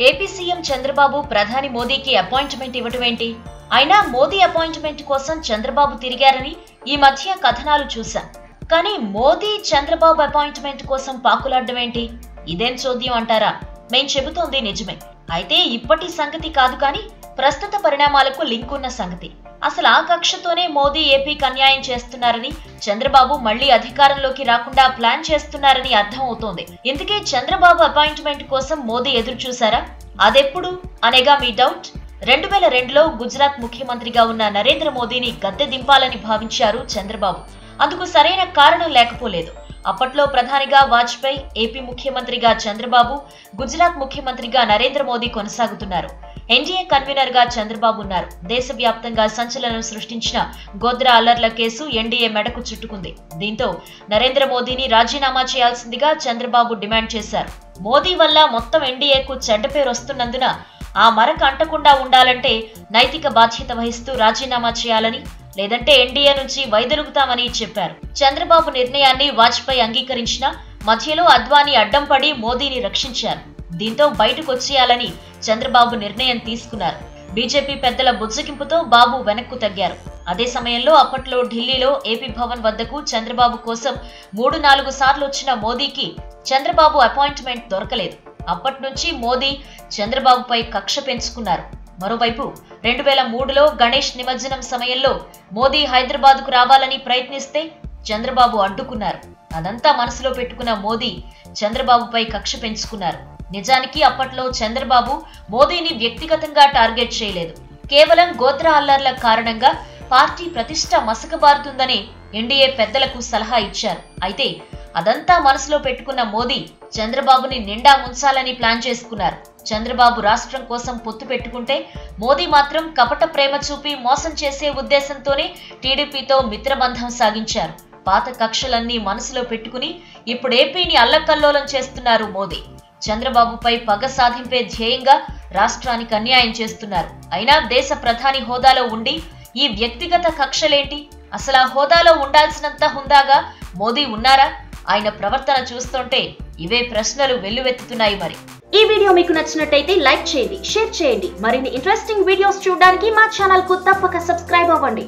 AP CM Chandrababu ప్రధాని మోదీకి appointment ఇవ్వటం ఏంటి? అయినా మోదీ అపాయింట్మెంట్ కోసం చంద్రబాబు తిరిగారని ఈ మధ్య కథనాలు చూశాం. కానీ మోదీ చంద్రబాబు అపాయింట్మెంట్ కోసం పాకులాడడం ఏంటి? ఇదేం చోద్యం అంటారా? మేం చెబుతోంది నిజమే. అయితే ఇప్పటి సంగతి కాదు, కానీ ప్రస్తుత పరిణామాలకు లింక్ ఉన్న సంగతి. అసలు ఆ కక్షతోనే మోదీ ఏపీకి అన్యాయం చేస్తున్నారని, చంద్రబాబు మళ్లీ అధికారంలోకి రాకుండా ప్లాన్ చేస్తున్నారని అర్థం అవుతోంది. ఇందుకే చంద్రబాబు అపాయింట్మెంట్ కోసం మోదీ ఎదురు చూశారా? అదెప్పుడు అనేగా మీ డౌట్. 2002లో గుజరాత్ ముఖ్యమంత్రిగా ఉన్న నరేంద్ర మోదీని గద్దె దింపాలని భావించారు చంద్రబాబు. అందుకు సరైన కారణం లేకపోలేదు. అప్పట్లో ప్రధానిగా వాజ్పేయి, ఏపీ ముఖ్యమంత్రిగా చంద్రబాబు, గుజరాత్ ముఖ్యమంత్రిగా నరేంద్ర మోదీ కొనసాగుతున్నారు. ఎన్డీఏ కన్వీనర్ గా చంద్రబాబు ఉన్నారు. దేశవ్యాప్తంగా సంచలనం సృష్టించిన గోద్రా అల్లర్ల కేసు ఎన్డీఏ మెడకు చుట్టుకుంది. దీంతో నరేంద్ర మోదీని రాజీనామా చేయాల్సిందిగా చంద్రబాబు డిమాండ్ చేశారు. మోదీ వల్ల మొత్తం ఎన్డీఏకు చెడ్డ పేరు వస్తున్నందున ఆ మరక అంటకుండా ఉండాలంటే నైతిక బాధ్యత వహిస్తూ రాజీనామా చేయాలని, లేదంటే ఎన్డీఏ నుంచి వైదొలుగుతామని చెప్పారు. చంద్రబాబు నిర్ణయాన్ని వాజ్పేయి అంగీకరించినా మధ్యలో అద్వానీ అడ్డం పడి మోదీని రక్షించారు. దీంతో బయటకు వచ్చేయాలని చంద్రబాబు నిర్ణయం తీసుకున్నారు. బీజేపీ పెద్దల బుజ్జగింపుతో బాబు వెనక్కు తగ్గారు. అదే సమయంలో అప్పట్లో ఢిల్లీలో ఏపీ భవన్ వద్దకు చంద్రబాబు కోసం 3-4 సార్లు వచ్చిన మోదీకి చంద్రబాబు అపాయింట్మెంట్ దొరకలేదు. అప్పటి నుంచి మోదీ చంద్రబాబుపై కక్ష పెంచుకున్నారు. మరోవైపు 2003లో గణేష్ నిమజ్జనం సమయంలో మోదీ హైదరాబాద్కు రావాలని ప్రయత్నిస్తే చంద్రబాబు అడ్డుకున్నారు. అదంతా మనసులో పెట్టుకున్న మోదీ చంద్రబాబుపై కక్ష పెంచుకున్నారు. నిజానికి అప్పట్లో చంద్రబాబు మోదీని వ్యక్తిగతంగా టార్గెట్ చేయలేదు. కేవలం గోత్రా అల్లర్ల కారణంగా పార్టీ ప్రతిష్ట మసకబారుతుందని ఎన్డీఏ పెద్దలకు సలహా ఇచ్చారు. అయితే అదంతా మనసులో పెట్టుకున్న మోదీ చంద్రబాబుని నిండా ముంచాలని ప్లాన్ చేసుకున్నారు. చంద్రబాబు రాష్ట్రం కోసం పొత్తు పెట్టుకుంటే మోదీ మాత్రం కపట ప్రేమ చూపి మోసం చేసే ఉద్దేశంతోనే టీడీపీతో మిత్రబంధం సాగించారు. పాత కక్షలన్నీ మనసులో పెట్టుకుని ఇప్పుడు ఏపీని అల్లకల్లోలం చేస్తున్నారు మోదీ. చంద్రబాబుపై పగ సాధింపే ధ్యేయంగా రాష్ట్రానికి అన్యాయం చేస్తున్నారు. అయినా దేశ ప్రధాని హోదాలో ఉండి ఈ వ్యక్తిగత కక్షలేంటి? అసలు ఆ హోదాలో ఉండాల్సినంత హుందాగా మోదీ ఉన్నారా? ఆయన ప్రవర్తన చూస్తుంటే ఇవే ప్రశ్నలు వెల్లువెత్తుతున్నాయి. మరి ఈ వీడియో మీకు నచ్చినట్టయితే లైక్ చేయండి, షేర్ చేయండి. మరిన్ని ఇంట్రెస్టింగ్ వీడియోస్ చూడడానికి మా ఛానల్ కు తప్పక సబ్స్క్రైబ్ అవ్వండి.